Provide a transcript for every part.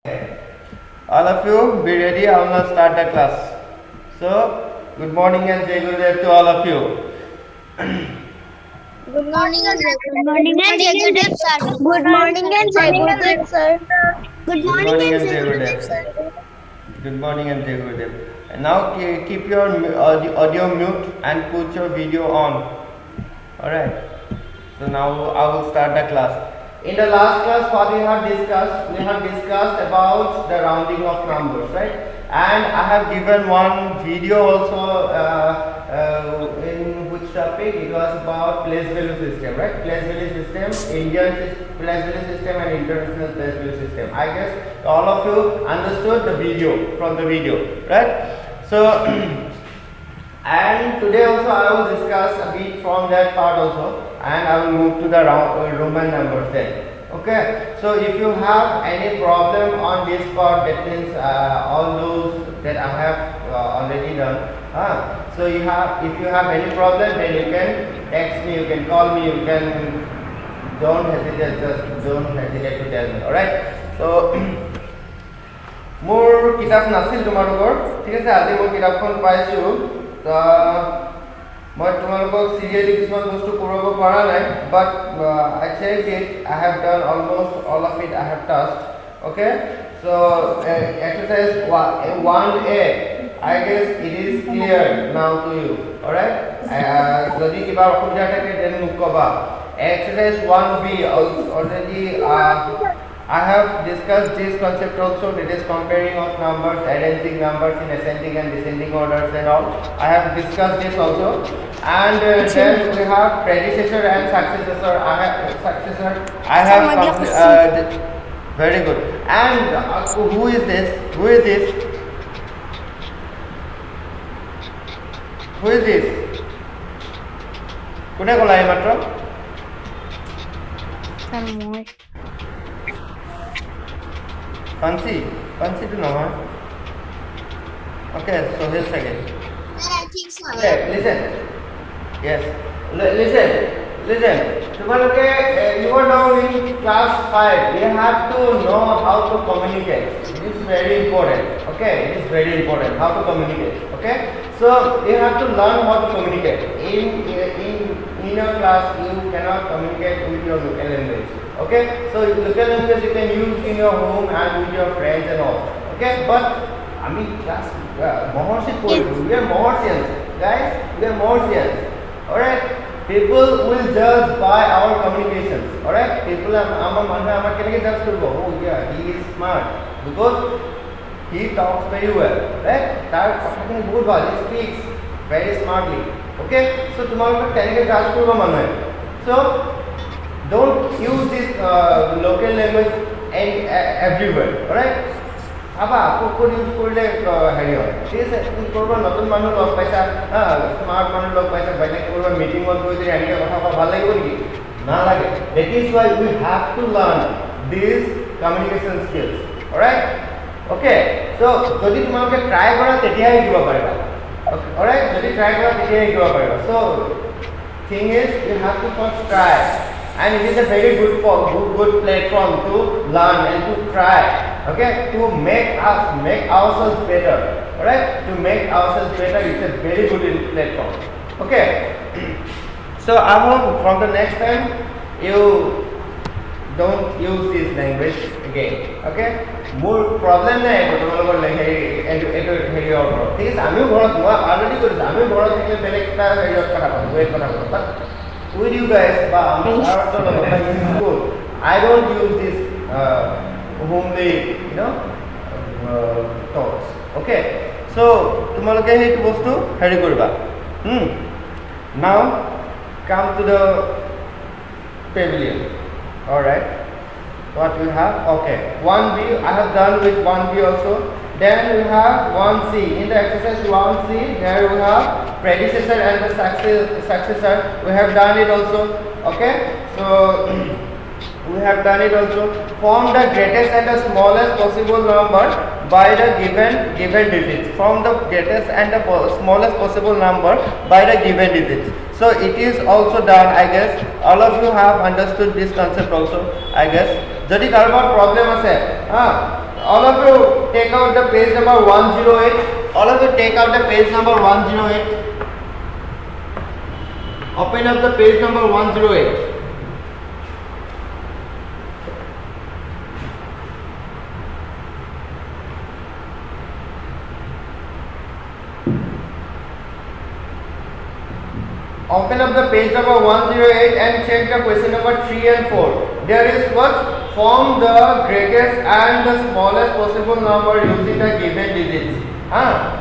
All of you, be ready. I will now start the class. So, good morning and Jai Gurudev to all of you. Good morning and Jai Good morning and Jai Gurudev sir. Good morning and Jai Gurudev sir. Good Good morning morning and and Jai Jai Gurudev Gurudev. sir. Good morning and Jai Gurudev. And now keep your audio mute and put your video on. Alright. So now I will start the class. In the last class, what we have discussed about the rounding of numbers, right? And I have given one video also in which topic it was about place value system, right? Place value system, Indian place value system and international place value system. I guess all of you understood the video from the video, right? So and today also I will discuss a bit from that part also, and I will move to the Roman numbers then. Okay, so if you have any problem on this part, that means all those that I have already done. So if you have any problem, then you can text me, you can call me, you can don't hesitate to tell me. Alright, so মোৰ কিতাপ নাছিল তোমালোকৰ ঠিক আছে আজি মই কিতাপখন পাইছোঁ মই তোমালোকক সিৰিয়ালি কিছুমান বস্তু কৰাব পৰা নাই but I checked it I have done almost all of it I have touched okay so exercise 1A I guess it is clear now to you alright যদি কিবা অসুবিধা থাকে then মোক ক'বা exercise 1B already I have discussed this concept also, that is comparing of numbers, arranging numbers in ascending and descending orders and all. I have discussed this also. And then we have predecessor and successor. I have very good. And who is this? Who is this? Who is this? Kune kola ei matro? Fancy to know, huh? Okay, so he'll second. I think so. Okay, listen. Yes. Listen. Tomorrow, you are now in class 5. You have to know how to communicate. It is very important. Okay, it is very important how to communicate. Okay, so you have to learn how to communicate. In your class, you cannot communicate with your local language. Okay, so local language you can use in your home and with your friends and all. Okay, but I mean class Mahorshi poetry. We are Mahorsians, guys. We are Mahorsians. Alright, people will judge by our communications. Alright, people are judge korbo. Oh yeah, he is smart because he talks very well. Right? He speaks very smartly. Okay, so tomorrow judge korbo manhoy. So don't use this local language everywhere. Alright. আবা code use কৰিলে হেৰি হয় ঠিক আছে তুমি কৰবা নতুন মানুহ লগ পাইছা স্মাৰ্ট মানুহ লগ পাইছা বেলেগ কৰবা মিটিঙত গৈ যদি এনেকৈ কথা কোৱা ভাল লাগিব নেকি নালাগে that is why we have to learn these communication skills alright okay so যদি তোমালোকে ট্ৰাই কৰা তেতিয়াহে শিকিব পাৰিবা alright যদি ট্ৰাই কৰা তেতিয়াহে শিকিব পাৰিবা so thing is you have to first try and it is a very good platform to learn and to try okay to make ourselves better alright to make ourselves better it's a very good platform okay so I hope from the next time you don't use this language again okay more problem নাই তোমালোকৰ হেৰি হ'ব ঠিক আছে আমিও ঘৰত মই already কৰিছো আমিও ঘৰত থাকিলে বেলেগ এটা হেৰিত কথা কওঁ ৱেট কথা কওঁ but with you guys I don't use this homely thoughts okay so তোমালোকে হেইটো বস্তু হেৰি কৰিবা now come to the pavilion alright what we have okay 1B I have done with 1B also then we have 1C in the exercise 1C there we have predecessor and the successor we have done it also okay so we have done it also form the greatest and the smallest possible number by the given digits from the greatest and the smallest possible number by the given digits so it is also done I guess all of you have understood this concept also I guess যদি কাৰোবাৰ problem আছে all of you take out the page number 108. All of you take out the page number 108. Open up the page number 108. Open up the page number 108 and check the question number 3 and 4. There is what? Form the greatest and the smallest possible number using the given digits.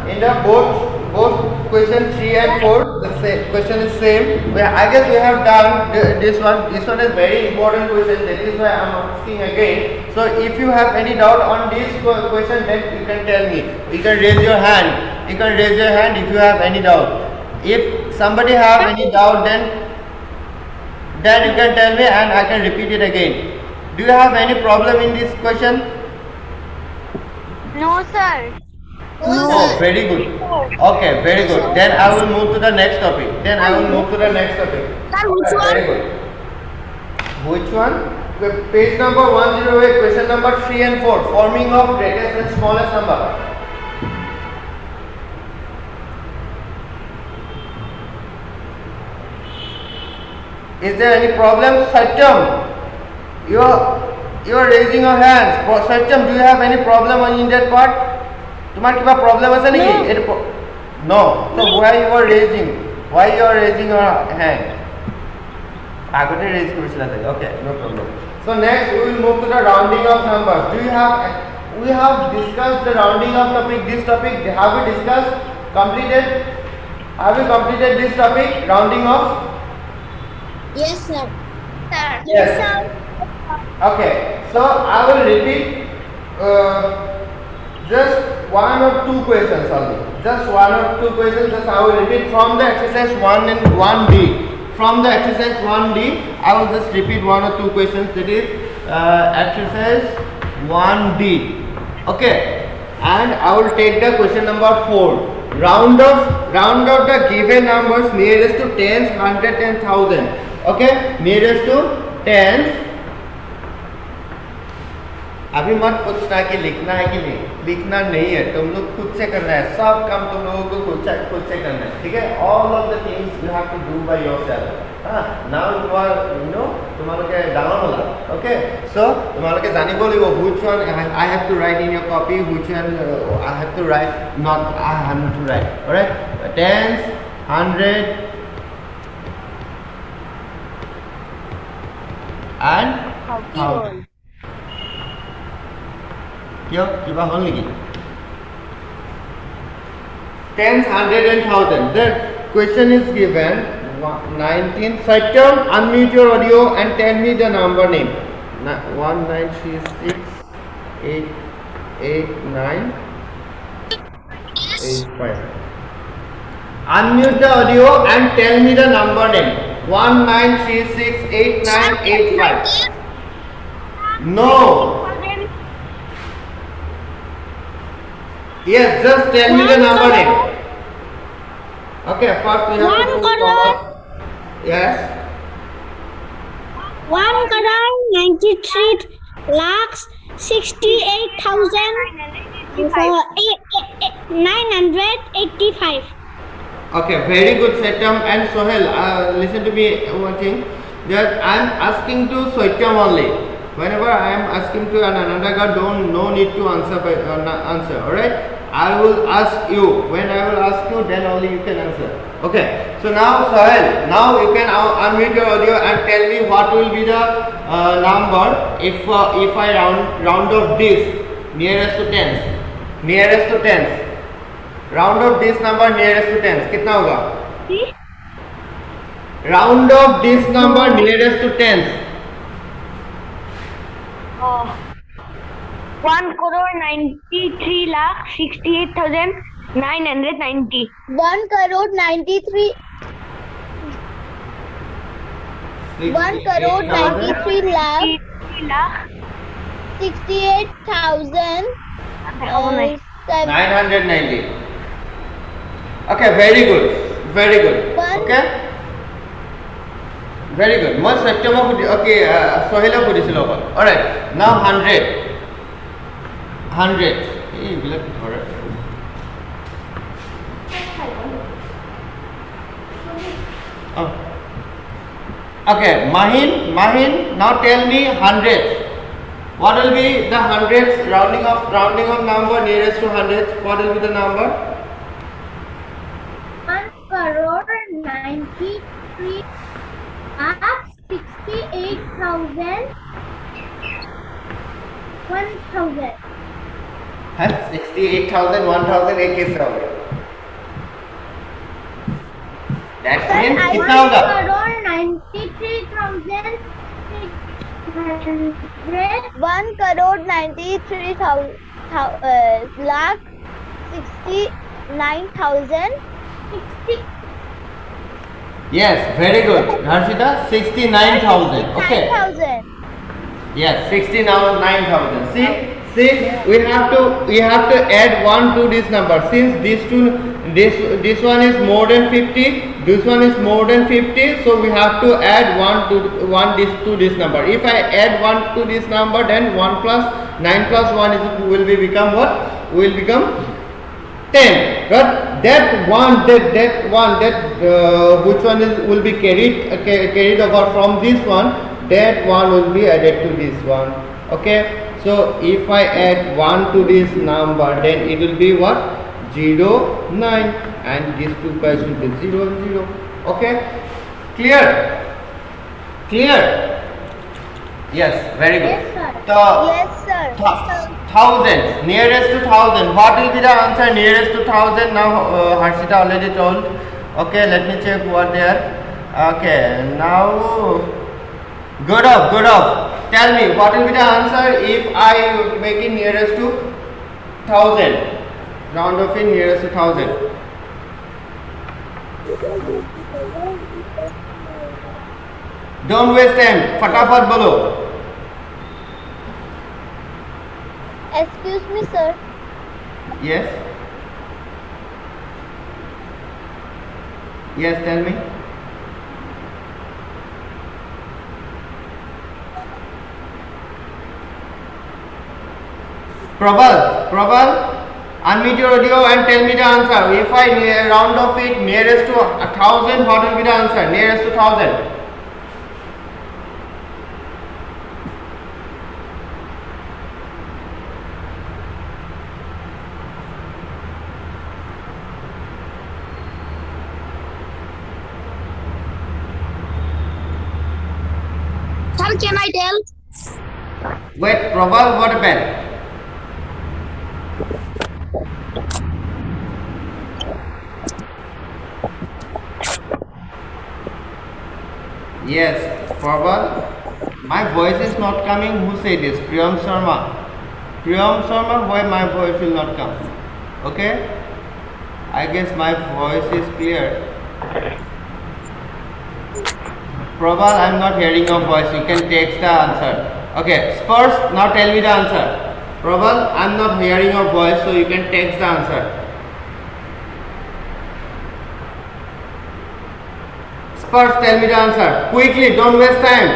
In the both question 3 and 4, the same question is same. I guess we have done this one. This one is very important question. That is why I am asking again. So if you have any doubt on this question, then you can tell me. You can raise your hand. You can raise your hand if you have any doubt. If somebody have any doubt, then you can tell me and I can repeat it again. Do you have any problem in this question? No, sir. Oh, very good. Okay, very good. Then I will move to the next topic. Sir, which one? Very good. Which one? Page number 108, question number 3 and 4. Forming of greatest and smallest number. Is there any problem? Satyam, you are raising your hands. Satyam, do you have any problem in that part? तुम्हारे कितना problem है नहीं? No. So why you are raising? Why you are raising your hand? आगे raise करूँ Okay, no problem. So next we will move to the rounding of numbers. We have discussed the rounding of topic. This topic have we discussed? Completed? Have we completed this topic? Rounding of? Yes, sir. Yes. Okay. So I will repeat just one or two questions only. Just one or two questions. Just I will repeat from the exercise 1 and 1D. From the exercise 1D, I will just repeat one or two questions. That is exercise 1D. Okay. And I will take the question number 4. Round off the given numbers nearest to tens, hundred and thousand. Okay, nearest to tens. अभी मत पूछना कि लिखना है कि नहीं, लिखना नहीं है, तुम लोग खुद से करना है, सब काम तुम लोगों को खुद से करना है, ठीक है? All of the things you have to do by yourself. Now you are, तुम्हारे डाउन होला, okay? So तुम्हारे जानी बोली वो which one I have to write in your copy, which one I have to write, not I have not to write, alright? Tens, hundred, and thousand. क्यों कितना होने लगी? Tens, hundred and thousand. The question is given 19. Satyam, unmute your audio and tell me the number name. 1936 889 85. Unmute the audio and tell me the number name. 19368985. No. Yes, just tell me the number name. Okay, first we have to put comma. Yes. 1,93,68,985. Okay, very good, Satyam and Sohel. Listen to me one thing. That I am asking to Satyam only. Whenever I am asking to another guy, no need to answer. Alright? I will ask you. When I will ask you, then only you can answer. Okay. So now Sohel, now you can unmute your audio and tell me what will be the number if I round off this nearest to tens. Nearest to tens. Round off this number nearest to tens. कितना होगा? Round off this number nearest to tens. 1,93,68,990. 1,93,000. 990. Okay, very good. Very good. Okay. Very good. Most September. Okay, Sohela Pudisilo. Alright. Now 100. 100 এইবিলাক ধৰে oh. Okay, Mahin, now tell me 100. What will be the hundreds rounding of number nearest to hundreds? What will be the number? 1 crore 93 lakh 68,000 1,000. 68,000, 1,000 एक किस तरह होगा? That means कितना होगा? 1 crore 93,600 1 crore 93,000 lakh 69,060. Yes, very good. Harshita, 69,000. Okay. 9,000. Yes, 69,000. See, we have to add 1 to this number. Since this one is more than 50, this one is more than 50, so we have to add 1 to this number. If I add 1 to this number, then 1 plus 9 plus 1 will become what? Will become 10. But that one which one will be carried over from this one, that one will be added to this one. Okay, so if I add 1 to this number, then it will be what? 0, 9, and these two guys will be 0 and 0. Okay, clear? Yes, very good. Yes, sir. So Yes, sir. thousands, nearest to 1,000. What will be the answer nearest to 1,000? Now Harshita already told. Okay, let me check what they are. Okay, now good up. Tell me what will be the answer if I make it nearest to 1,000. Round off in nearest to 1,000. Don't waste time. फटाफट बोलो. Excuse me, sir. Yes. Yes, tell me. Prabal, unmute your audio and tell me the answer. If I round off it nearest to 1,000, what will be the answer? Nearest to 1,000. Sir, can I tell? Wait, Prabal, what happened? Yes, Prabal, my voice is not coming. Who said this? Priyam Sharma, why my voice will not come? Okay, I guess my voice is clear. Prabal, I'm not hearing your voice. You can text the answer. Okay, Spurs, now tell me the answer. Prabal, I'm not hearing your voice, so you can text the answer. Spurs, tell me the answer. Quickly, don't waste time.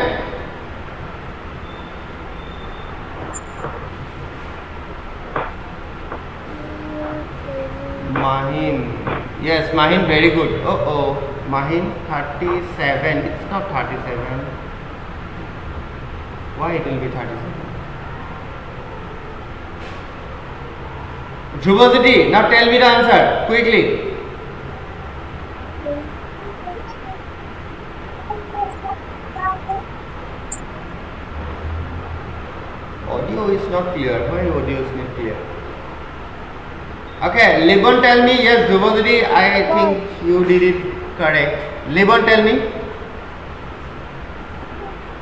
Mahin. Yes, Mahin, very good. Mahin, 37. It's not 37. Why it will be 37? Dhruvajyoti, now tell me the answer quickly. Audio is not clear. Why audio is not clear? Okay, Libon, tell me. Yes, Dhruvajyoti, I think you did it correct. Libon, tell me.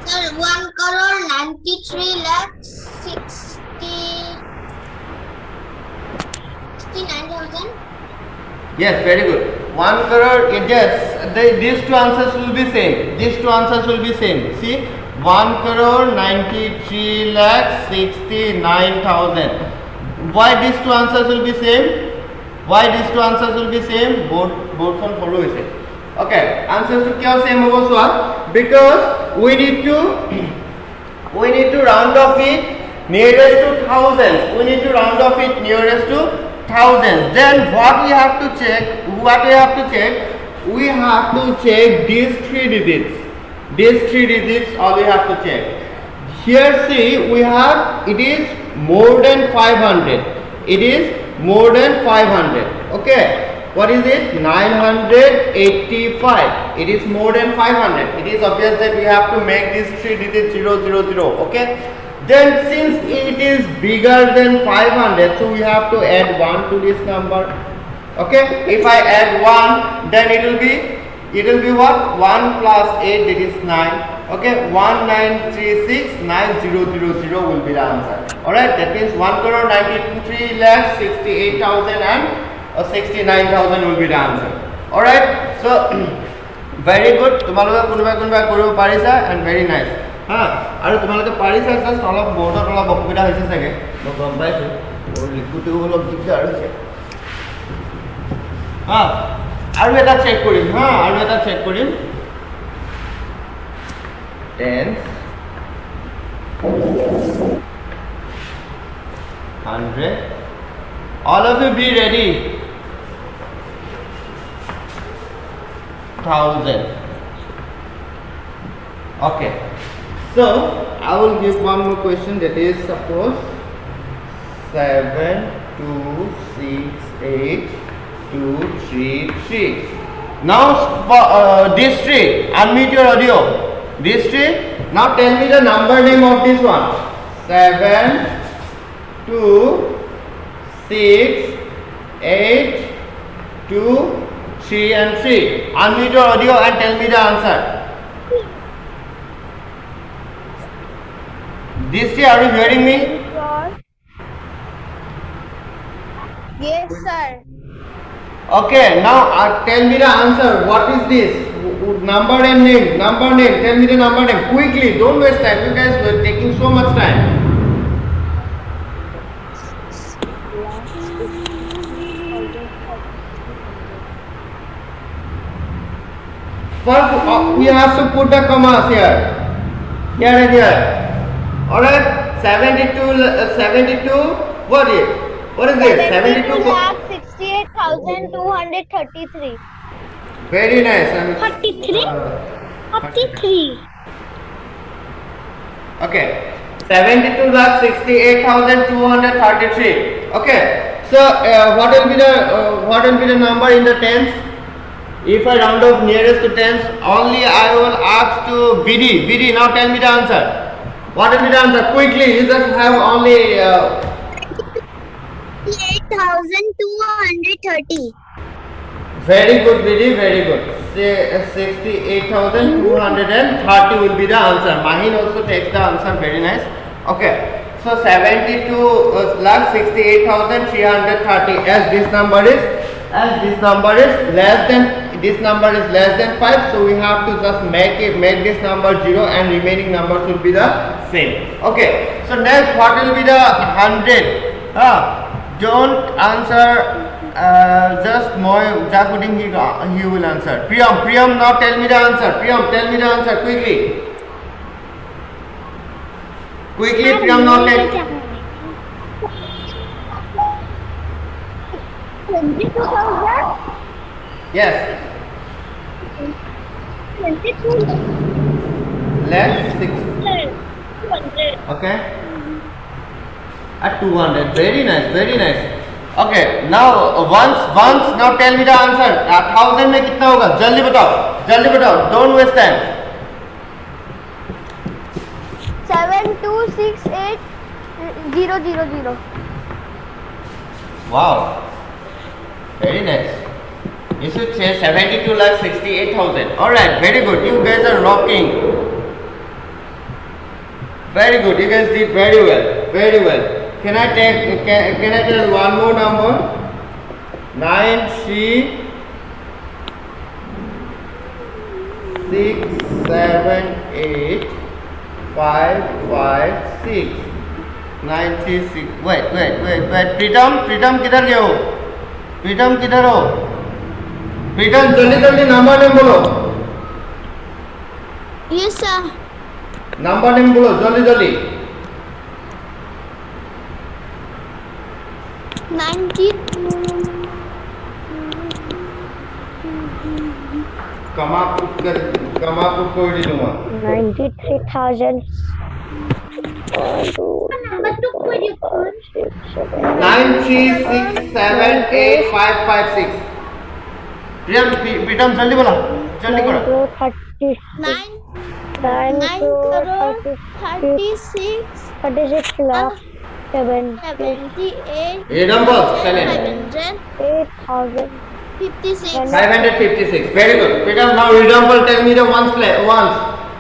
Sir, 1 crore 93 lakh 69,000. Yes, very good. 1 crore. Yes, these two answers will be same. See, 1 crore 93 lakh 69,000. Why these two answers will be same? Both from follow is it. Okay, answers to kya same hoga soa? Because we need to round off it nearest to thousands. We need to round off it nearest to thousands. Then what we have to check? We have to check these 3 digits. These 3 digits all we have to check. Here see, we have, it is more than 500. It is more than 500. Okay. What is it? 985. It is more than 500. It is obvious that we have to make these 3 digits 000. Okay. Then since it is bigger than 500, so we have to add 1 to this number. Okay. If I add 1, then it will be what? 1 plus 8, that is 9. Okay, 19369000 will be the answer. Alright, that means 1,93,68,000 and 69,000 will be the answer. Alright, so very good. Tomaloke kunba koribo parisa and very nice. Aru tomaloke parisa just olop board olop okubida hoise sage. Mo gom paisu. Or likutu olop dikdar hoise. Aru eta check korim. Tens, 100. All of you be ready. 1000. Okay. So I will give one more question, that is suppose 7 2 6 8 2 3 3. Now this tree, unmute your audio. This tree. Now tell me the number name of this one. 7 2 6 8 2 3 and 3. Unmute your audio and tell me the answer. This tree, are you hearing me? Yes, sir. Okay, now tell me the answer. What is this? Number and name. Tell me the number name quickly. Don't waste time. You guys are taking so much time. First, we have to put the commas here. Here and here. Alright. 72. What is it? 72 lakh 68,233. Very nice. 33. Okay. 72,68,233. Okay. So what will be the number in the tens? If I round off nearest to tens, only I will ask to BD. BD, now tell me the answer. What will be the answer? Quickly, you just have only 8,230. very good, BD, very good. Say 68,230 will be the answer. Mahin also takes the answer, very nice. Okay. So 72,68,330, as this number is less than 5, so we have to just make this number 0 and remaining numbers will be the same. Okay. So next, what will be the 100? Don't answer. Just Jakuddin, he will answer. Priyam, now tell me the answer. Priyam, tell me the answer quickly. Priyam, now tell. 22,000. Yes. 22. Less 6. 200. Okay. At 200. Very nice. Okay. Now now tell me the answer. 1000 में कितना होगा? जल्दी बताओ. Don't waste time. 7268,000. Wow. Very nice. You should say 72,68,000. Alright, very good. You guys are rocking. Very good. You guys did very well. Can I tell one more number? 9367855 936. Wait. Pritam किधर गए हो? प्रीतम किधर हो? प्रीतम जल्दी number name बोलो. Yes, sir. Number name बोलो जल्दी. 92. कमा पुट कर दिलु मैं 93,000. 936785556 प्रीतम जल्दी बोला जल्दी करो 9 crore 36 lakh 78 ये नंबर चले 8,000 56. 556 very good Pritam now redouble tell me the ones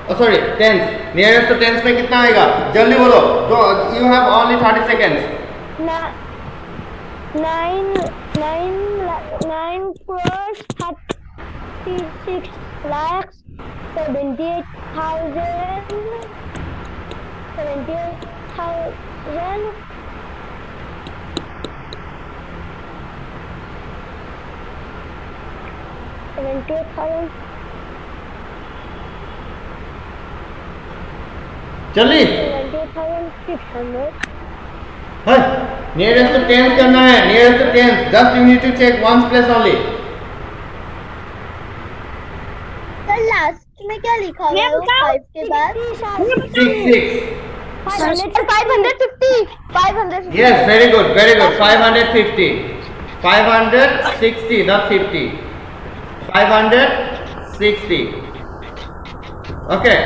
oh sorry tens nearest to tens में कितना आएगा जल्दी बोलो तो you have only 30 seconds 9 crores 36 lakhs 78,000 78,000 जल्दी 78,600 हाँ nearest to tens करना है nearest to tens just you need to check ones place only sir last में क्या लिखा हुआ है 5 के बाद 66 550 yes very good 550 560 not 50 560 okay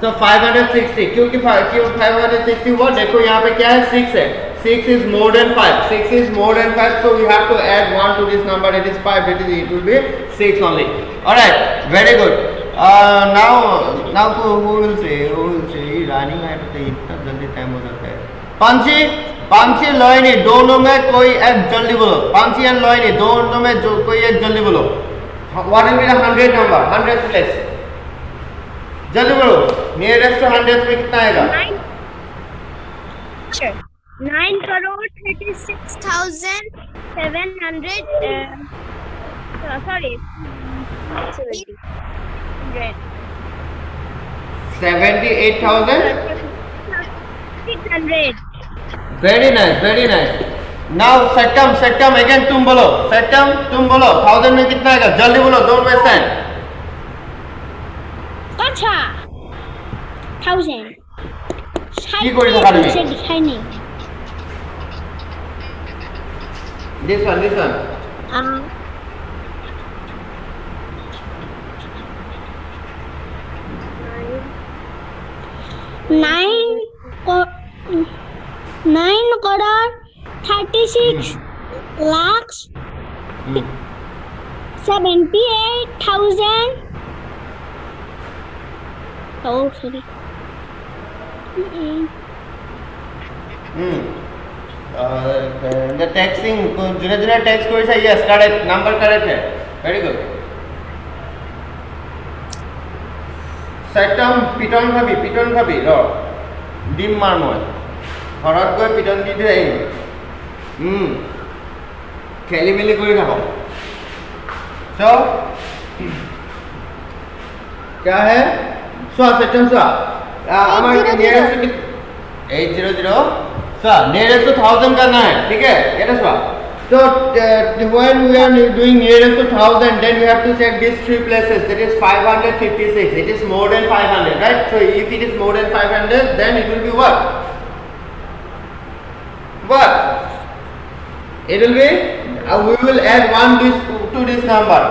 so 560 क्योंकि 560 हुआ देखो यहाँ पे क्या है 6 है 6 is more than 5 6 is more than 5 so we have to add 1 to this number it is 5 it will be 6 only alright very good now who will say running है तो इतना जल्दी टाइम हो जाता है पांची लोइनी दोनों में कोई एक जल्दी बोलो पांची एंड लोइनी दोनों में जो कोई एक जल्दी बोलो what will be the 100 number 100 place जल्दी बोलो nearest to 100 में कितना आएगा 9 crore 36,700 sorry 78,000 600 very nice now सेटम again तुम बोलो 1000 में कितना आएगा जल्दी बोलो don't waste time अच्छा 1000 কি করে থাকা তুমি লিখাই নেই this one 9 crore 36 lakhs 78,000 oh sorry the texting junior text করেছে yes correct number correct है very good সেটম পিটন খাবি ৰ ডিম মাৰ মই ঘৰত গৈ পিটন দি থৈ আহিম খেলি মেলি কৰি থাকক so क्या है सेटम हमारे नियरेस्ट 800 नियरेस्ट टू 1000 करना है ठीक है ये so when we are doing nearest to 1000 then we have to check these three places that is 556 it is more than 500 right so if it is more than 500 then it will be what it will be we will add one to this number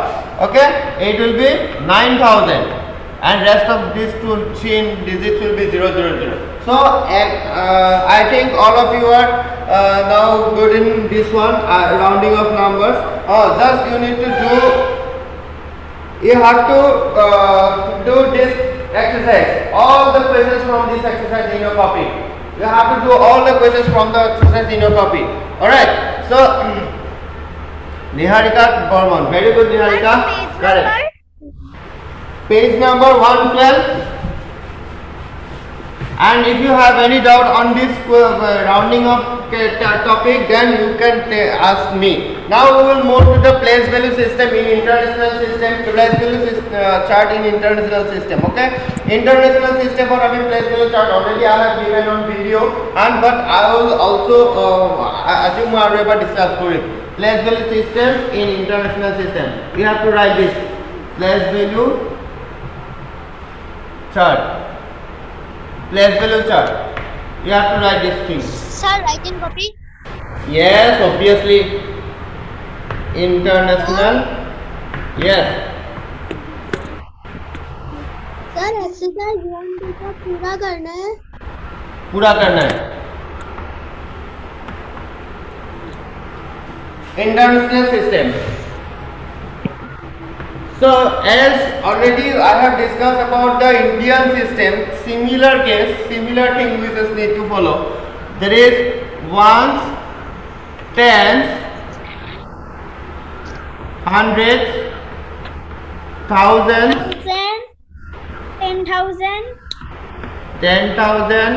okay it will be 9,000 and rest of these two digits will be 000 so I think all of you are now good in this one rounding of numbers just you need to do you have to do this exercise all the questions from this exercise in your copy you have to do all the questions from the exercise in your copy alright so Niharika Burman very good Niharika correct page number 112 And if you have any doubt on this rounding up topic, then you can ask me. Now we will move to the place value system in international system, place value chart in international system. Okay, international system or place value chart already I have given on video, and but I will also assume I will discuss for it. Place value system in international system. You have to write this place value chart. Place value chart. You have to write this thing. Sir, I can copy. Yes, obviously. International. Yes. Sir exercise 1 का पूरा करना है. पूरा करना है. International system. So as already I have discussed about the Indian system, similar case, similar thing we just need to follow. There is ones, tens, hundreds, thousands, 10,000, 10,000,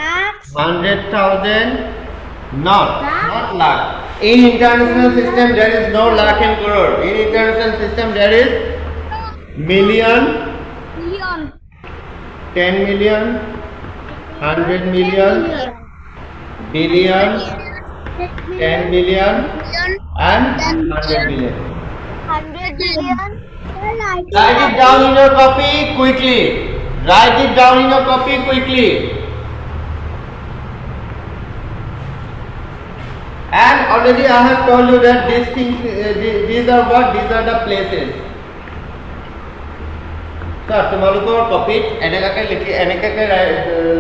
lakhs, 100,000, not lakh. In international system there is no lakh and crore. In international system there is million, 10 million, 100 million, billion, 10 million and 100 million. 100 billion. Write it down in your copy quickly. Write it down in your copy quickly. And already I have told you that these things, these are what? These are the places. So, তোমালোকৰ কপিত এনেকাকে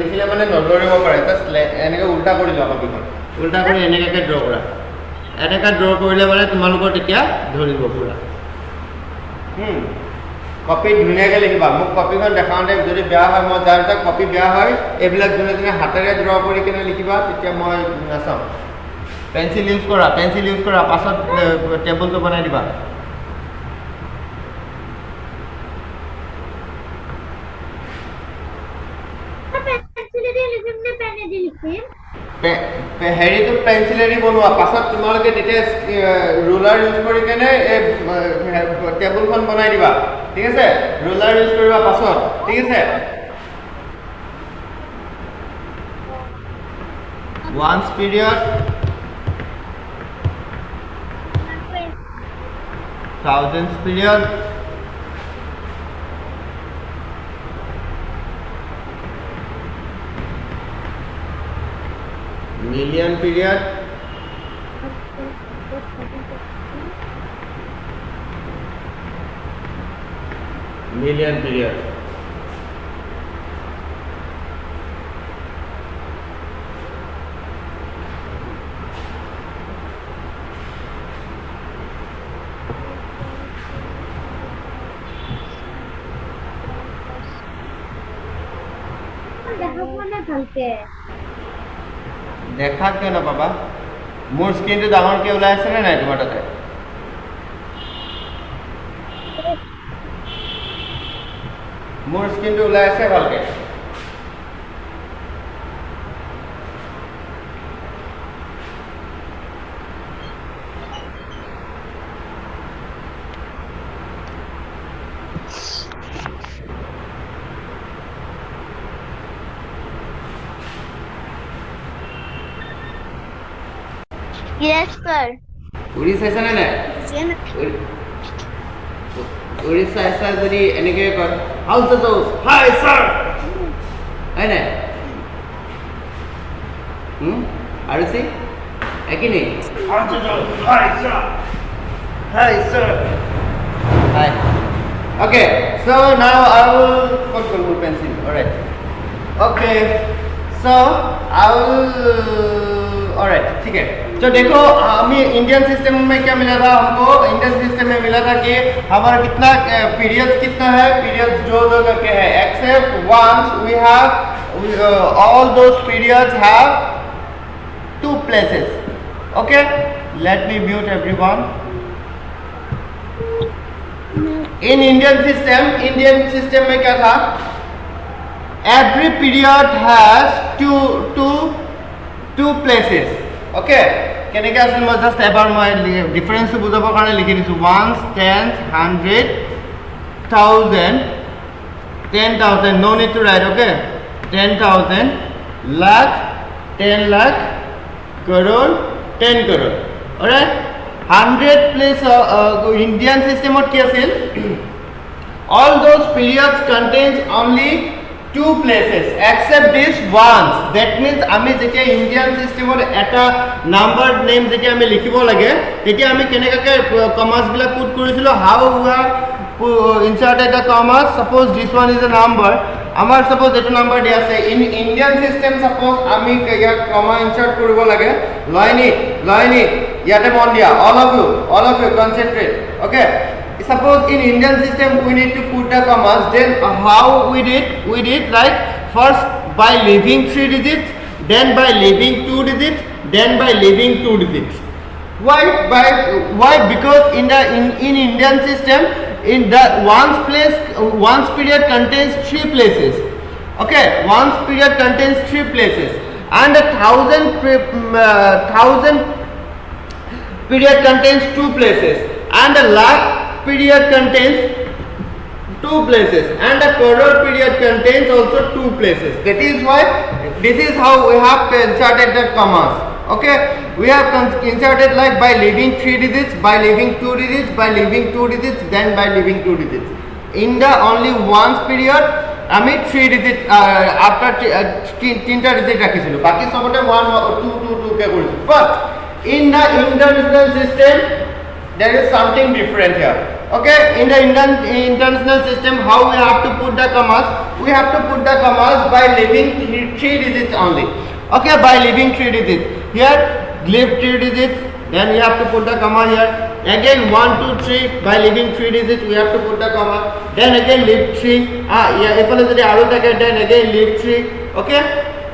লিখিলে মানে নধৰিব পাৰে. Just এনেকে উল্টা কৰি লোৱা কপিখন. উল্টা কৰি এনেকাকে ড্ৰ কৰা. এনেকা ড্ৰ কৰিলে মানে তোমালোকৰ তেতিয়া ধৰিব পুৰা. কপি ধুনীয়াকে লিখিবা. মোক কপিখন দেখাওঁতে যদি বেয়া হয়, মই যাৰ তাক কপি বেয়া হয় এইবিলাক যোনে যোনে হাতেৰে ড্ৰ কৰি কিনে লিখিবা, তেতিয়া মই নাচাওঁ. পেঞ্চিল ইউজ কৰা, পাছত টেবুলটো বনাই দিবা. হেৰিটো পেঞ্চিলেদি বনোৱা, পাছত তোমালোকে তেতিয়া ৰুলাৰ ইউজ কৰি কেনে এই টেবুলখন বনাই দিবা. ঠিক আছে, ৰুলাৰ ইউজ কৰিবা পাছত. ঠিক আছে, once period, thousands period, million period, million period. দেখা কিয় নাপাবা? মোৰ স্ক্ৰীনটো ডাঙৰকৈ ওলাই আছে নে নাই তোমাৰ তাতে? মোৰ স্ক্ৰীনটো ওলাই আছে ভালকে? Yes, sir. উৰি চাইছা নে নাই? উৰি চাইছা যদি এনেকৈ কয়, হাউচ হাউচ হাই ছাৰ, হয় নাই? আৰু চি একে নেই? Hi sir, hi sir, hi. Okay, so now I will control your pencil. Alright. Okay, so I will. Alright, ठीक है. तो देखो हमें इंडियन सिस्टम में क्या मिला था? हमको इंडियन सिस्टम में मिला था कि हमारा कितना पीरियड्स कितना है? पीरियड्स जो दो करके है. Except once we have all those periods have two places. Okay? Let me mute everyone. In Indian system में क्या था? every period has two places. Okay, কেনেকৈ আছিল মই জাষ্ট এবাৰ মই ডিফাৰেন্স বুজাবৰ কাৰণে লিখি দিছোঁ ones, tens, 100, 1000, 10,000. No need to write. Okay, 10,000, lakh, 10 lakh, crore, 10 crore. Alright, 100 place Indian system what কি আছিল? All those periods contains only two places except this ones. That means আমি যেতিয়া ইন্ডিয়ান সিস্টেমত এটা নাম্বার নেম যেতিয়া আমি লিখিব লাগে তেতিয়া আমি কেনেকাকে কমাস বিলাক পুট কৰিছিলো how we have inserted a comma. Suppose this one is a number, আমার suppose এটা নাম্বার দিয়া আছে in Indian system suppose আমি ইয়াত কমা ইনসার্ট কৰিব লাগে লয়নি ইয়াতে মন দিয়া all of you concentrate. Okay, suppose in Indian system we need to put the commas, then how we did like first by leaving 3 digits, then by leaving 2 digits, then by leaving 2 digits. Why because in Indian system in the ones period contains 3 places. Okay, ones period contains 3 places and a 1000 period contains 2 places and a lakh period contains 2 places and a crore period contains also 2 places. That is why this is how we have inserted the commas. Okay, we have inserted like by leaving 3 digits, by leaving 2 digits, by leaving 2 digits, then by leaving 2 digits. In the only ones period আমি 3 digit after 3টা digit রাখিছিলো বাকি সবতে 1 2 কে কৰিছো but in the international system there is something different here. Okay, in the international system how we have to put the commas? We have to put the commas by leaving 3 digits only. Okay, by leaving 3 digits. Here leave 3 digits, then we have to put the comma here. Again 1 2 3 by leaving 3 digits we have to put the comma, then again leave 3 এফালে যদি আরো থাকে then again leave 3. Okay,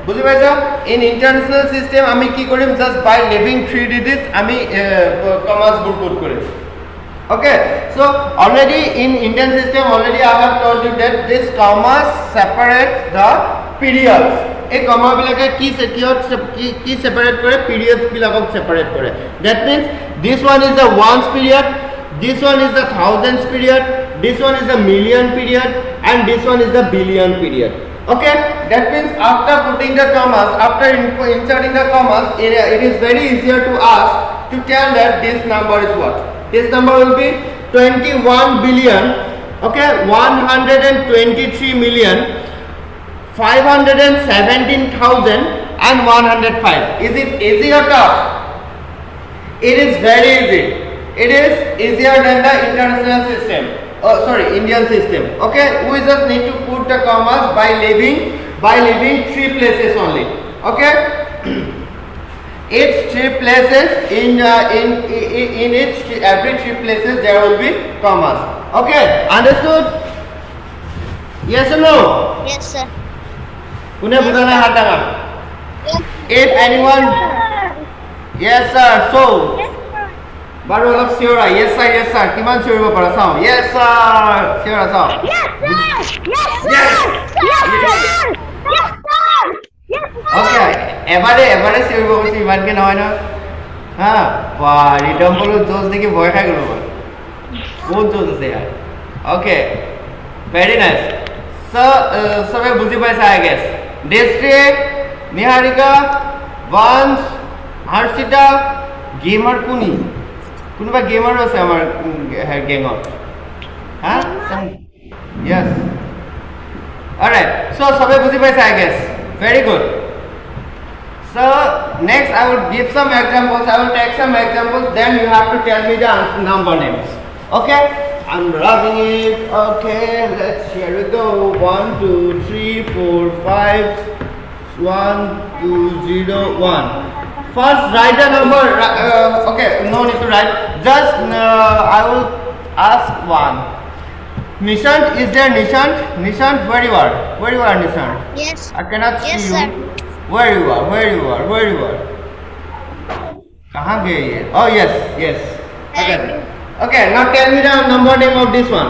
বুঝি পাইছো? In international system আমি কি করিম just by leaving 3 digits আমি commas put Karim. Okay, so already in Indian system already I have told you that this commas separates the periods. এই কমা বিলাকে কি separate করে periods বিলাকক সেপারেট করে. That means this one is the ones period, this one is the thousands period, this one is the million period and this one is the billion period. Okay, that means after putting the commas, after inserting the commas, it is very easier to us to tell that this number is what. This number will be 21 billion, okay, 123 million, 517,000 and 105. Is it easy or tough? It is very easy. It is easier than the international system. Indian system. Okay, we just need to put the commas by leaving 3 places only. Okay. Each 3 places in each every 3 places there will be commas. Okay, understood? Yes or no? Yes, sir. Kune budana hat danga. If anyone, yes sir. So, baru olap sure. Yes sir. Kiman sure ba para sao? Yes sir. Sure sao? Yes, sir. Yes, sir. Yes. Yes, sir. Yes, sir. Yes, sir. Okay, এবারে sure ba করছি ইমান কে নহয় না। হ্যাঁ, বাহ, rhythm বলো জোস দেখি ভয় খাই গেল বা। বহুত জোস আছে यार। Okay, very nice. So, সবাই বুঝি পাইছে I guess. District, Niharika, Vans, Harshita, gamer কোনি? কোনোবা গেমার আছে আমার গ্যাংত? হ্যাঁ? Yes. Alright, so সবাই বুঝি পাইছে I guess. Very good. So next I will give some examples. I will take some examples. Then you have to tell me the number names. Okay? I'm rubbing it. Okay, here we go. 1 2 3 4 5 1 2 0 1. First write the number. Okay, no need to write. Just I will ask one. Nishant, is there Nishant? Nishant, where you are? Where you are, Nishant? Yes. I cannot see Yes, you. sir. Where you are? Where you are? Where you are? कहाँ गए ये? Oh yes, yes. Okay. Okay. Now tell me the number name of this one.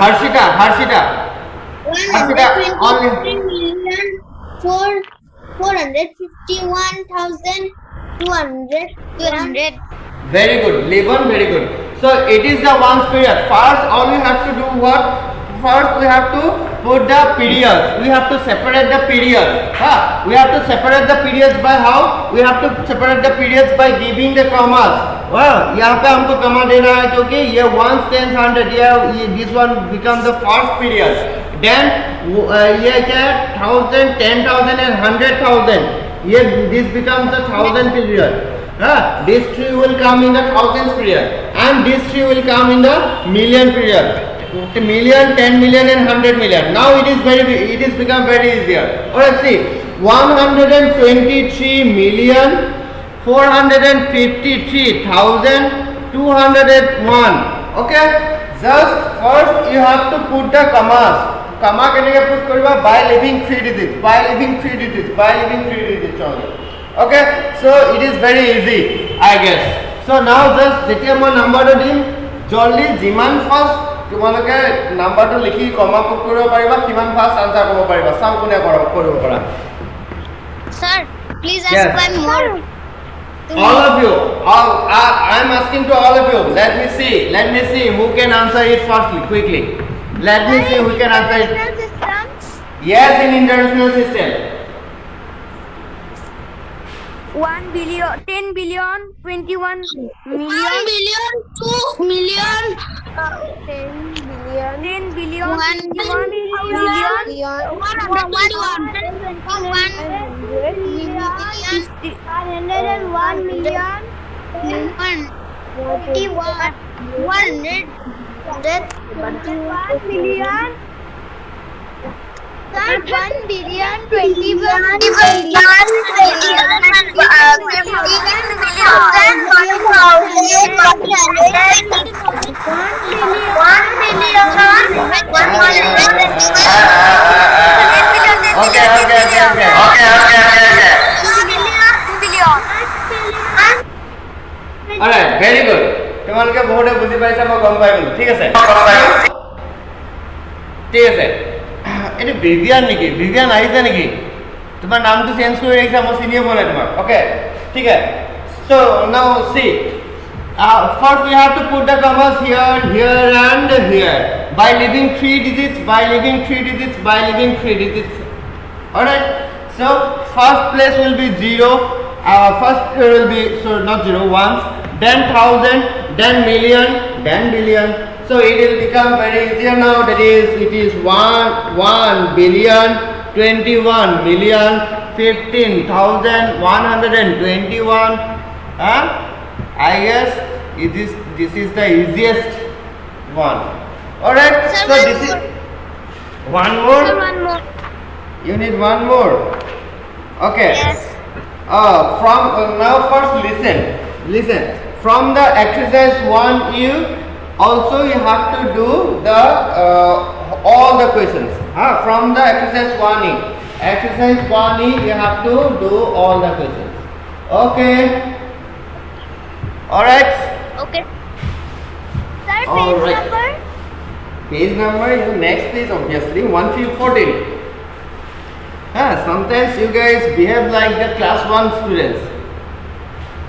Harshita. Harshita, only 153,451,200. very good. Leban, very good. So it is the ones period. First, all we have to do what? First, we have to put the periods. We have to separate the periods. We have to separate the periods by how? We have to separate the periods by giving the commas. यहाँ पे हमको comma देना है क्योंकि ये ones, tens, hundred, ये this one becomes the first period. Then ये क्या है? 1000, 10,000 and 100,000. ये this becomes the 1000 period. This three will come in the thousands period, and this three will come in the million period. Million, 10 million, and 100 million. Now it is become very easier. Alright, see, 123,453,201. Okay, just first you have to put the commas. Comma केनेके put करिबा by leaving 3 digits, by leaving 3 digits, by leaving 3 digits only. Okay, so it is very easy, I guess. So now just যেতিয়া মই নাম্বাৰটো দিম জলদি যিমান fast তোমালোকে নাম্বাৰটো লিখি কমা পুট কৰিব পাৰিবা কিমান ফাষ্ট আনসাৰ কৰিব পাৰিবা চাও কোনে কৰিব পৰা Sir, please Yes. ask one more. all of you I am asking to all of you, let me see who can answer it firstly quickly. Let me see who can answer it. Yes, in international system. 1 billion, 10 billion, 21 million, 1 billion, 2 million, 10 billion, 1 million, billion, 101 million, 1 million, 1 billion, 21 Okay. Alright, very good. তোমালোকে বহুতে বুজি পাইছা মই গম পাই গলো ঠিক আছে এটো ভিভিয়ান নেকি ভিভিয়ান আহিছে নেকি তোমাৰ নামটো চেঞ্জ কৰি ৰাখিছা মই চিনিয়ে পোৱা নাই তোমাক ওকে ঠিক আছে so now see first we have to put the commas here and here by leaving 3 digits alright so first place will be 0 first will be not 0 ones then 1000 then million then billion so it will become very easier now that is it is 1 billion 21 million 15,121 I guess this is the easiest one alright Sir, so this is one more you need one more okay Yes. from now first listen from the exercise 1 you also you have to do the all the questions from the exercise 1e you have to do all the questions okay all right Okay. Sir, All page right. number? page number is the next page obviously 114 sometimes you guys behave like the class 1 students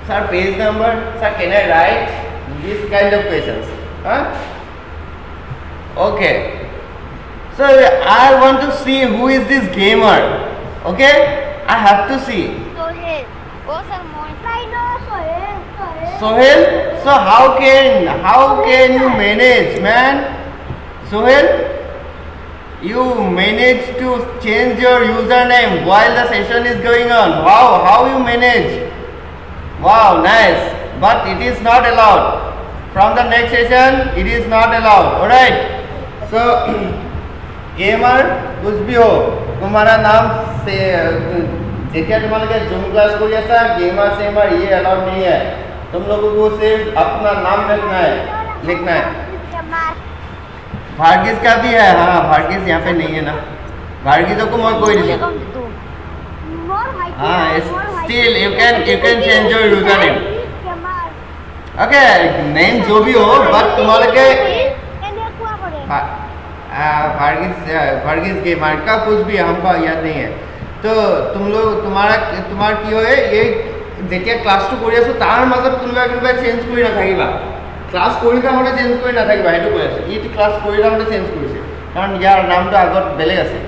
sir page number sir can I write These kind of questions. Huh? Okay. So I want to see who is this gamer. Okay? I have to see. Sohel. Oh sir, I know Sohel. Sohel? So how can you manage, man? Sohel? You manage to change your username while the session is going on. Wow, how you manage? Wow, nice. But it is not allowed. From the next session, it is not allowed. Alright? So, gamer, कुछ भी हो, तुम्हारा नाम से जेटिया तुम्हारे zoom class को जैसा gamer सेमर ये अलाउड नहीं है. तुम लोगों को सिर्फ अपना नाम लिखना है. भार्गिस का भी है. हाँ, भार्गिस यहाँ पे नहीं है ना. भार्गिस को मैं कोई नहीं. हाँ, still you can change your username. Okay, name जो भी हो, but तुम्हारे के भार्गिस गेमर का कुछ भी हमको याद नहीं है. तो तुम लोग तुम्हारा কি হয় এই যেতিয়া ক্লাসটো কৰি আছো তাৰ মাজত কোনোবা চেঞ্জ কৰি নাথাকিবা. ক্লাস কৰি থাকোঁতে চেঞ্জ কৰি নাথাকিবা, সেইটো কৈ আছো. ই ক্লাস কৰি থাকোঁতে চেঞ্জ কৰিছে কাৰণ ইয়াৰ নামটো আগত বেলেগ আছে.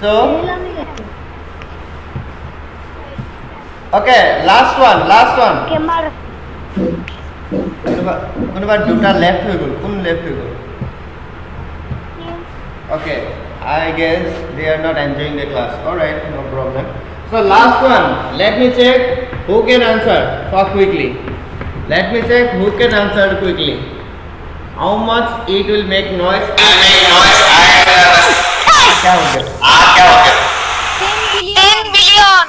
So okay, last one. Gamer. কোনোবা দুটা লেফট হৈ গ'ল. কোন লেফট হৈ গ'ল? Okay, I guess they are not enjoying the class. Alright, no problem. So last one, let me check who can answer quickly. Let me check who can answer quickly. How much it will make noise? क्या हो गया? 10 billion.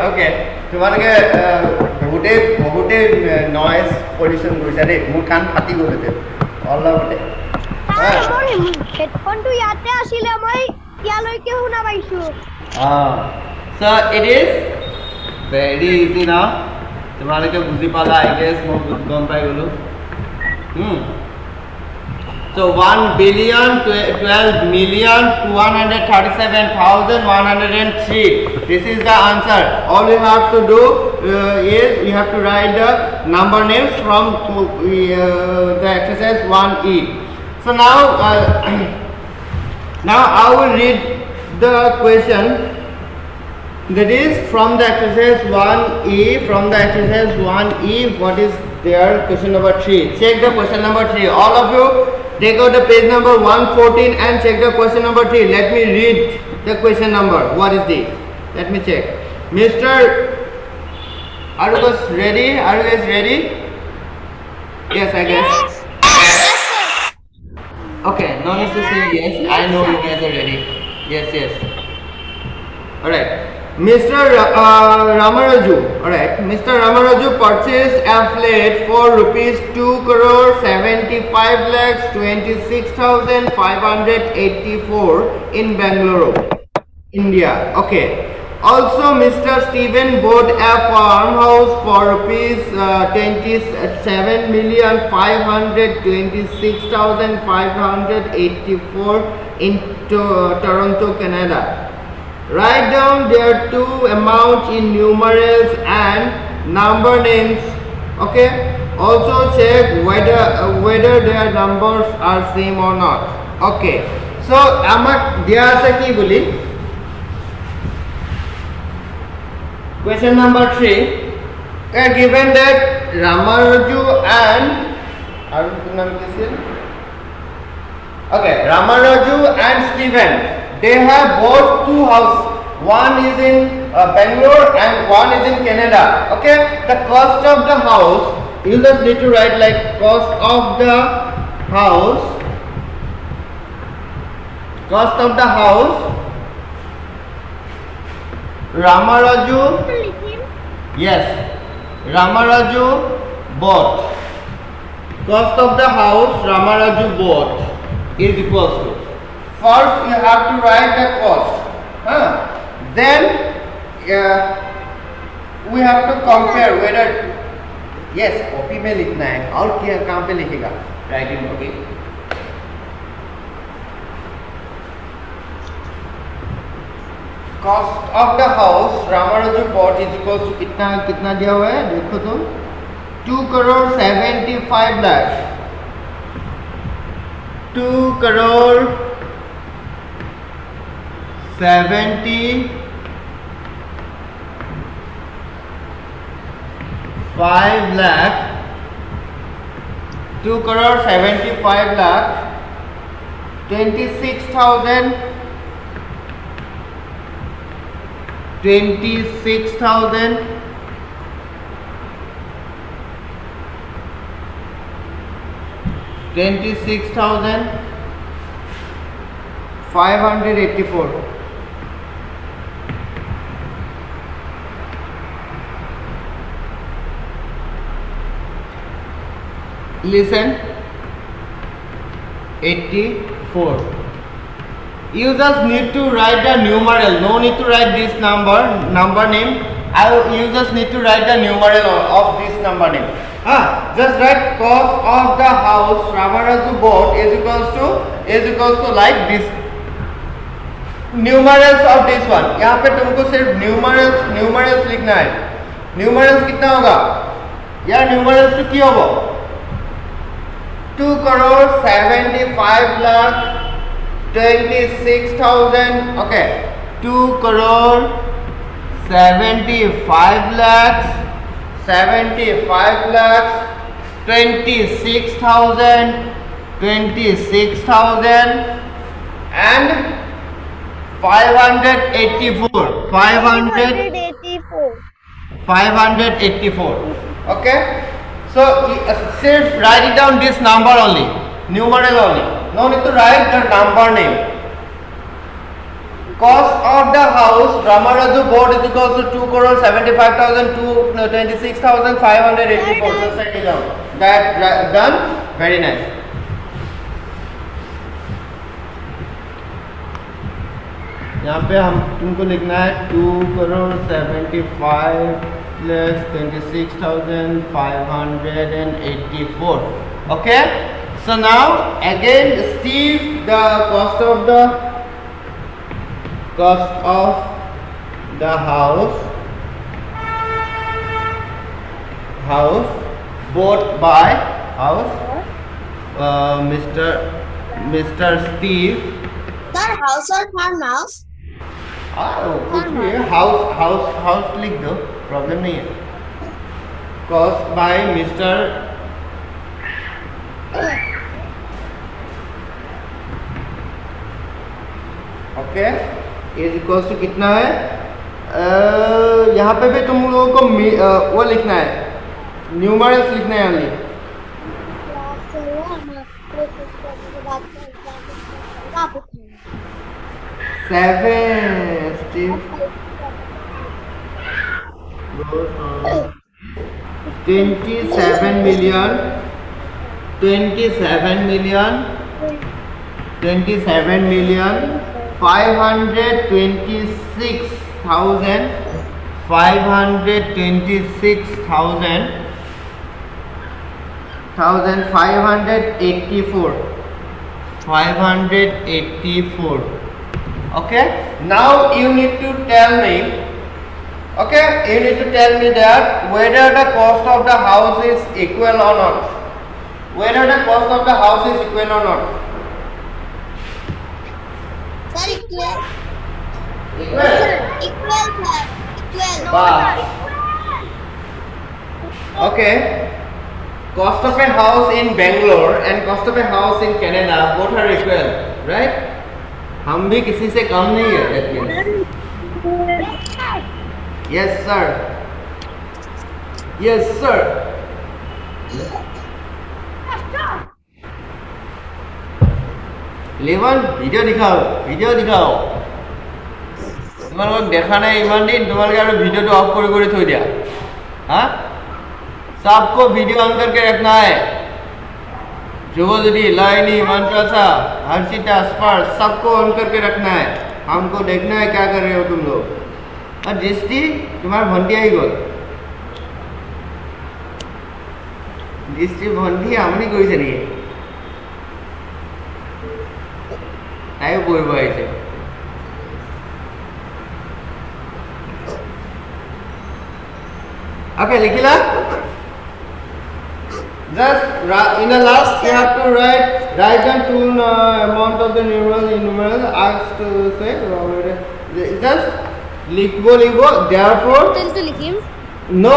Okay. তোমালোকে বহুতে noise pollution কৰিছা দেই. মোৰ কাণ ফাটি গ'ল এতিয়া অলপতে. হেডফোনটো ইয়াতে আছিলে, মই ইয়ালৈকে শুনা পাইছো. So it is very easy now. তোমালোকে বুজি পালা, I guess মই গম পাই গ'লো. So 1,012,237,103. This is the answer. All you have to do is you have to write the number names from the exercise 1E. So now I will read the question. That is from the exercise 1E. From the exercise 1E, what is there? Question number 3. Check the question number 3. All of you take out the page number 114 and check the question number 3. Let me read the question number. What is this? Let me check. Mr. Are you guys ready? Yes, I guess. Okay, no need to say yes. I know you guys are ready. Yes. Alright. Mr. Ramaraju, alright. Mr. Ramaraju purchased a flat for rupees 2,75,26,584 in Bangalore, India. Okay. Also, Mr. Stephen bought a farmhouse for rupees 27,526,584 in Toronto, Canada. Write down their two amounts in numerals and number names. Okay. Also check whether their numbers are same or not. Okay. So amak dia ase ki boli? Question number 3. Given that Ramaraju and Ramaraju and Stephen, they have both two houses. One is in Bangalore and one is in Canada. Okay, the cost of the house, you just need to write like cost of the house. Ramaraju, yes, Ramaraju bought. Cost of the house Ramaraju bought is equals to. First you have to write the cost. Then we have to compare whether yes copy में लिखना है और क्या कहाँ पे लिखेगा writing copy cost of the house Ramanuju bought is equal to कितना दिया हुआ है देखो तो 2,75 lakh 2,75 lakh 2,75 lakh 26,000 26,584 listen 84 you just need to write the numeral no need to write this number name you just need to write the numeral of this number name just write cost of the house Ramaraju bought is equals to like this numerals of this one यहाँ पे तुमको सिर्फ numerals लिखना है numerals कितना होगा यार numerals तो क्या होगा 2,75 lakh 26,000 okay 2,75 lakhs 26,000 and 584 okay so sirf write it down this number only numeral only no need to write the number name cost of the house Ramaraju bought is equals to 2,75,000 to 26,584 just write it down that done very nice यहाँ पे हम तुमको लिखना है 2,75 plus 26,584 okay so now again Steve the cost of the house bought by Mr. Steve Sir, house or farmhouse? कुछ भी है house लिख दो प्रॉब्लम नहीं है cost by mister okay is equals to कितना है यहाँ पे भी तुम लोगों को वो लिखना है न्यूमरल्स लिखना है only Seven, Steve. 27 million 584 okay now you need to tell me that whether the cost of the house is equal or not Sir, equal. Wow. Okay cost of a house in Bangalore and cost of a house in Canada both are equal right हम भी किसी से कम नहीं है that means yes sir लेवन video दिखाओ তোমালোকক দেখা নাই ইমান দিন তোমালোকে আৰু ভিডিওটো অফ কৰি থৈ দিয়া हाँ सबको वीडियो ऑन करके रखना है जुगोदरी लाइनी मंत्रासा हर्षिता स्पर्श सबको ऑन करके रखना है हमको देखना है क्या कर रहे हो तुम लोग और दृष्टि तुम्हारा भंटी आई गो দৃষ্টি ভণ্টি আমনি কৰিছে নেকি তাইও পঢ়িব আহিছে Okay, লিখিলা just in the last you have to write down two amount of the numerals asked to say just লিখব therefore টোটেলটো লিখিম no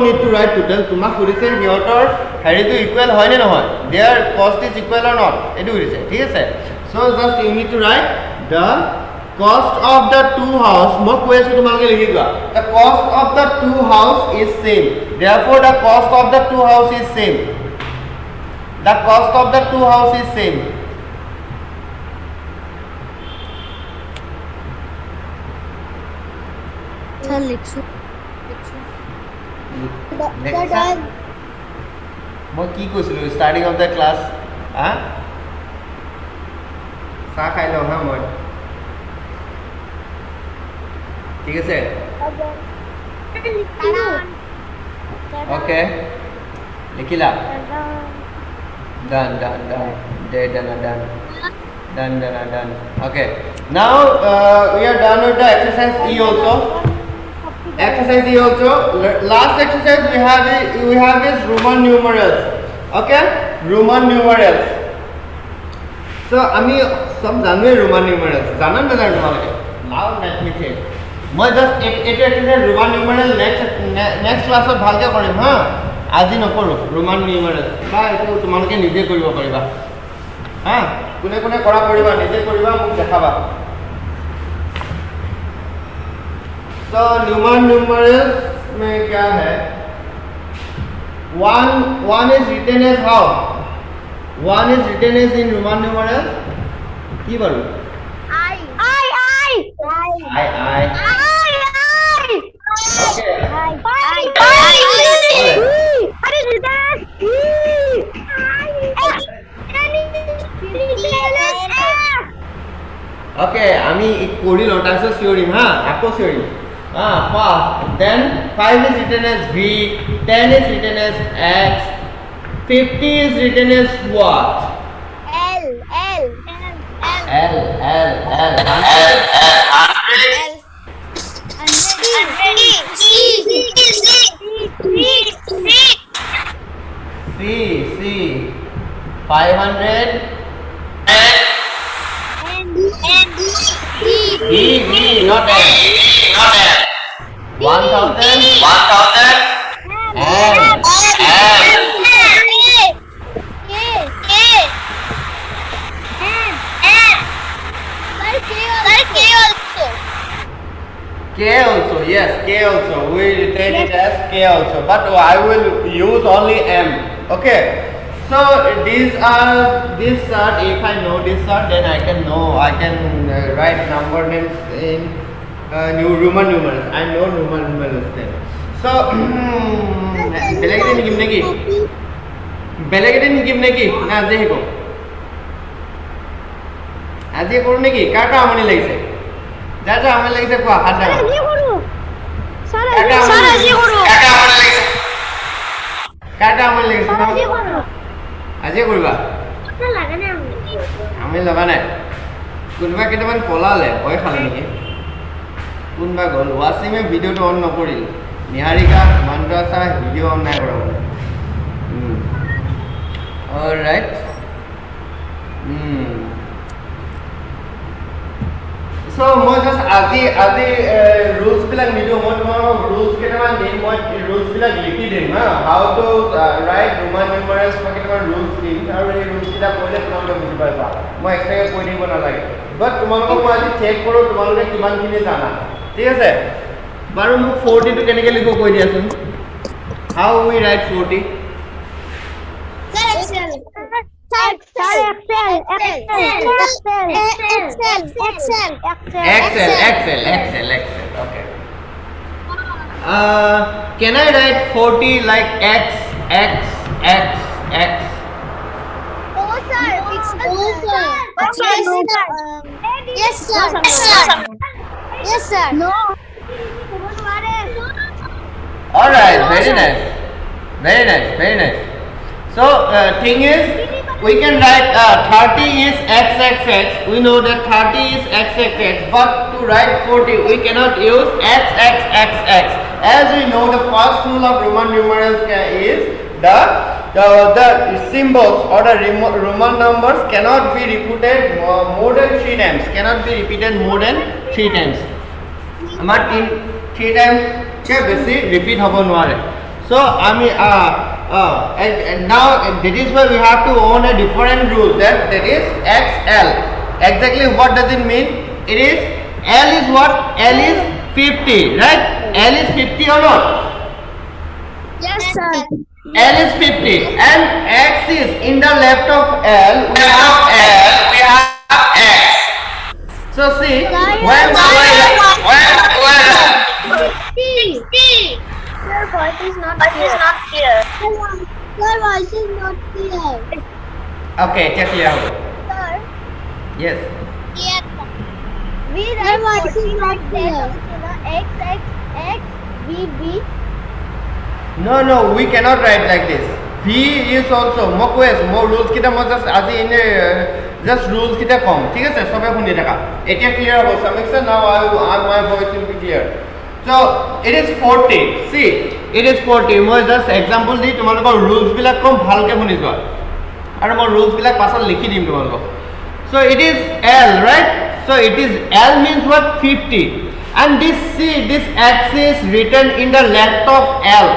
need to write total তোমাক কৰিছে সিহঁতৰ হেৰিটো ইকুৱেল হয় নে নহয় their cost is equal or not এটো কৰিছে ঠিক আছে so just you need to write the cost of the two house মই কৈ আছো তোমালোকে লিখি লোৱা the cost of the two house is same therefore the cost of the two house is same the cost of the two house is same চল লিখছো মই কি কৈছিলো ষ্টাৰ্টিং অফ দ্য ক্লাছ হা চাহ খাই লওঁ হা মই ঠিক আছে okay লিখিলা done okay now we are done with the exercise E also exercise E also last exercise we have is Roman numerals okay Roman numerals so আমি সব জানোৱে Roman numerals জানা না জানো তোমালোকে now let me take মই just এটা Roman numeral next ক্লাছত ভালকৈ কৰিম হা আজি নকৰো Roman numeral বা এটো তোমালোকে নিজে কৰিব পাৰিবা হা কোনে কোনে কৰা কৰিবা নিজে কৰিবা মোক দেখাবা तो Roman numerals में क्या है one is written as how one is written as in Roman numerals की बारू I okay okay আমি কৰি লওঁ তাৰপিছত চিঞৰিম হা আকৌ চিঞৰিম first then 5 is written as V 10 is written as X 50 is written as what L L 500 V not L 1000 K also yes K also we retain it as K also but I will use only M okay so these are this are if I know this are then I can write number names in new Roman numerals I know Roman numerals then so beleg din gim naki na aje ko aje koru naki kaka amani lagise যা আমার লাগছে কোয়া হাত দাও আজি করু sir আজি করু কাটা আমার লাগছে আজি করু আজি করবা না লাগা না আমি লগা নাই কোনবা কেটামান পলালে ভয় খালে নেকি কোনবা গল ওয়াসিমে ভিডিওটো অন নকৰিল নিহাৰিকা মান্দ্ৰাসা ভিডিও অন নাই কৰা অলৰাইট So মই জাস্ট আজি rules বিলাক নিদিও মই তোমাক rules কেইটামান দিম মই rules বিলাক লিখি দিম হা how to write Roman numerals মই কেইটামান rules দিম আৰু এই rules কেইটা পঢ়িলে তোমালোকে বুজি পাবা মই এক্সট্ৰাকে কৈ দিব নালাগে বাট তোমালোকক মই আজি চেক কৰো তোমালোকে কিমানখিনি জানা ঠিক আছে বাৰু মোক 40 টো কেনেকৈ লিখো কৈ দিয়াচোন how we write 40 Excel. Okay. Can I write 40 like X? No, sir. Yes, sir. No. All right. Very nice. So thing is, we can write 30 is xxx. We know that 30 is xxx, but to write 40, we cannot use xxxx. As we know, the first rule of Roman numerals is the symbols or the Roman numbers cannot be repeated more than 3 times. Cannot be repeated more than 3 times. But in 3 times, basi repeat hobo nware. So and now that is why we have to own a different rule that is XL. Exactly what does it mean? It is L is what? L is 50, right? L is 50 or not? Yes, sir. L is 50 and X is in the left of L. We have L. We have X. So see when Your voice is not clear. Your voice is not clear. okay, check it out. Sir, Yes. Yes. we Your write voice is 40 not like clear. that. X, X, X, V, V. No, we cannot write like this. V is also more rules kita mo just আজি in just rules kita kom. ঠিক আছে সবে শুনি থাকা এতিয়া clear হ'ব সমস্যা now my voice will be clear. So it is 40. See, it is 40. মই just example দি তোমালোকৰ rules বিলাক কম ভালকে শুনি যোৱা আৰু মই rules বিলাক পাছত লিখি দিম তোমালোকক. So it is L, right? So it is L means what? 50. And this X is written in the left of L.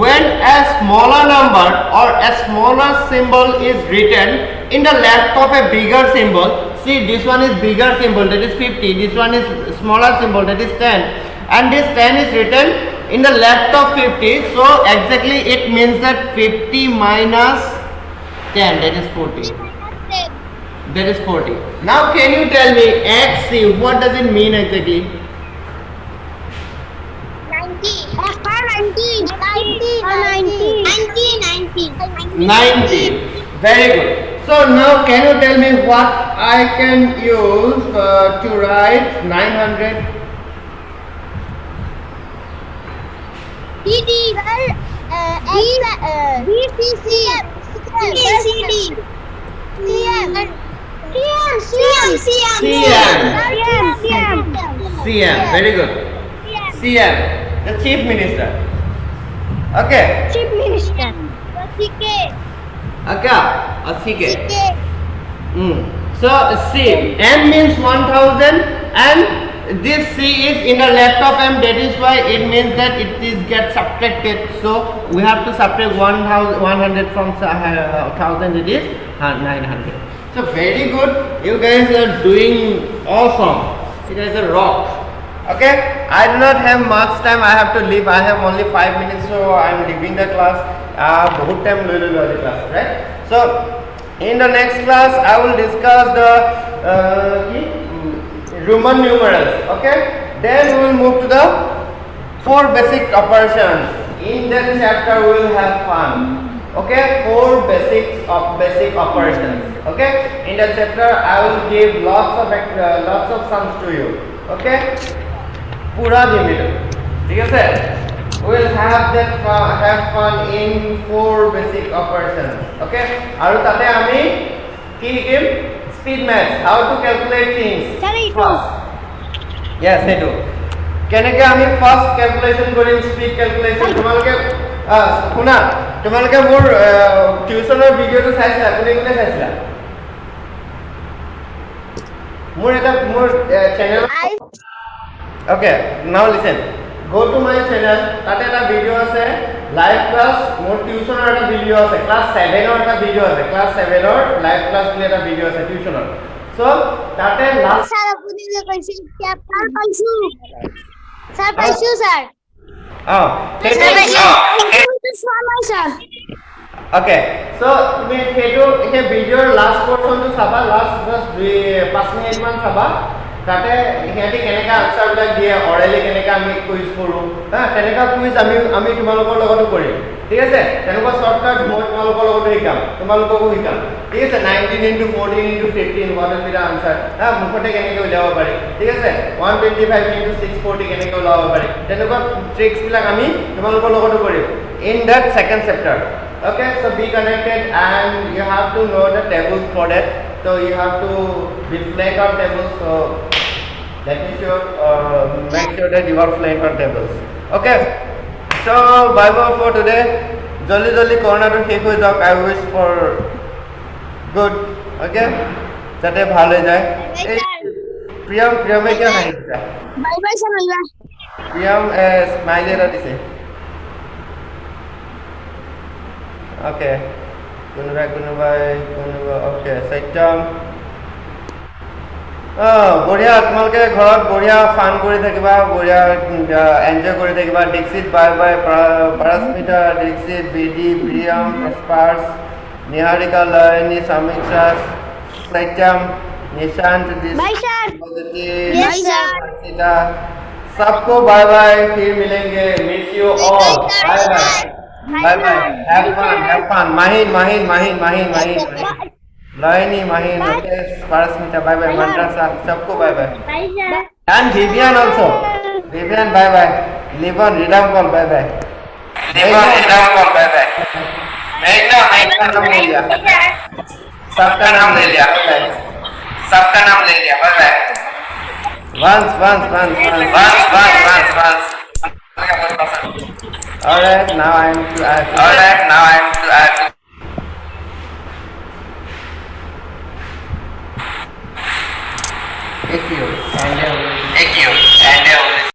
When a smaller number or a smaller symbol is written in the left of a bigger symbol, see this one is bigger symbol, that is 50, this one is smaller symbol, that is 10, and this 10 is written in the left of 50, so exactly it means that 50 minus 10, that is 40. That is 40. Now can you tell me XC, what does it mean exactly? 90. 90. Very good. So now can you tell me what I can use to write 900? CD. BCC. CM. CM. Very good. CM. The Chief Minister. Okay. Chief Minister. Okay. So C. M means 1000 and this C is in the left of M. That is why it means that it is get subtracted. So we have to subtract 100 from 1000. It is 900. So very good. You guys are doing awesome. You guys are rock. Okay, I do not have much time. I have to leave. I have only 5 minutes, so I am leaving the class. Bahut time loi the class, right? So in the next class, I will discuss the Roman numerals. Okay, then we will move to the 4 basic operations. In that chapter, we will have fun. Okay, 4 basic operations. Okay, in that chapter, I will give lots of sums to you. Okay. Pura dimitri. ঠিক আছে? We'll have fun in 4 basic operations. Okay? আৰু তাতে আমি কি শিকিম? Speed maths, how to calculate things. First. Yes, সেইটো. কেনেকৈ আমি first calculation কৰিম, speed calculation. তোমালোকে শুনা, তোমালোকে মোৰ টিউচনৰ ভিডিঅ'টো চাইছিলা? কোনে চাইছিলা? মোৰ channel. Okay, now listen. Go to my channel. Tate eta video ase live class. More tuition or eta video ase class 7 or eta video ase class 7 or live class kule eta video ase tuition or. So tate last. Sir, apuni je kaise chapter paisu. Sir, paisu sir. Sir. Okay, so তুমি সেইটো এই ভিডিওৰ last পোৰশনটো চাবা, last just 5 minute মান চাবা। তাতে ইহঁতে কেনেকা answer বিলাক দিয়ে, অৰেলি কেনেকা আমি কুইজ কৰোঁ, তেনেকা কুইজ আমি তোমালোকৰ লগতো কৰিম। ঠিক আছে? তেনেকুৱা শৰ্টকাট মই তোমালোকৰ লগতো শিকাম, তোমালোককো শিকাম। ঠিক আছে? 19 into 14 into 15 what will be the answer? মুখতে কেনেকৈ উলিয়াব পাৰি। ঠিক আছে? 125 into 640 কেনেকৈ উলিয়াব পাৰি। তেনেকুৱা ট্ৰিক্স বিলাক আমি তোমালোকৰ লগতো কৰিম। In that second chapter. Okay, so be connected and you have to know the tables for that. So you have to reflect on tables. So let me make sure that you are flank on tables. Okay. So bye bye for today. Jolly corona to take with dog. I wish for good. Okay. যাতে ভাল হৈ যায় এই প্ৰিয়মে কিয় হাঁহিছে bye bye sir bye bye Priyam smile এটা দিছে ওকে কোনোবাই ওকে সত্যম বঢ়িয়া তোমালোকে ঘৰত বঢ়িয়া ফান কৰি থাকিবা বঢ়িয়া এনজয় কৰি থাকিবা দীক্ষিত বাই বাই পাৰস্মিতা দীক্ষিত বিডি প্ৰিয়ম স্পাৰ্স Niharika Laini Samiksha Satyam Nishant bye sir yes sir सबको बाय बाय फिर मिलेंगे miss you all bye bye have fun Mahin Laini Mahin okay Parasmita bye bye Mantra सबको bye bye and Vivian also Vivian bye bye लिवन रिडम कॉल बाय बाय मेघना नाम ले लिया सबका नाम ले लिया bye bye once all right now I am to add एक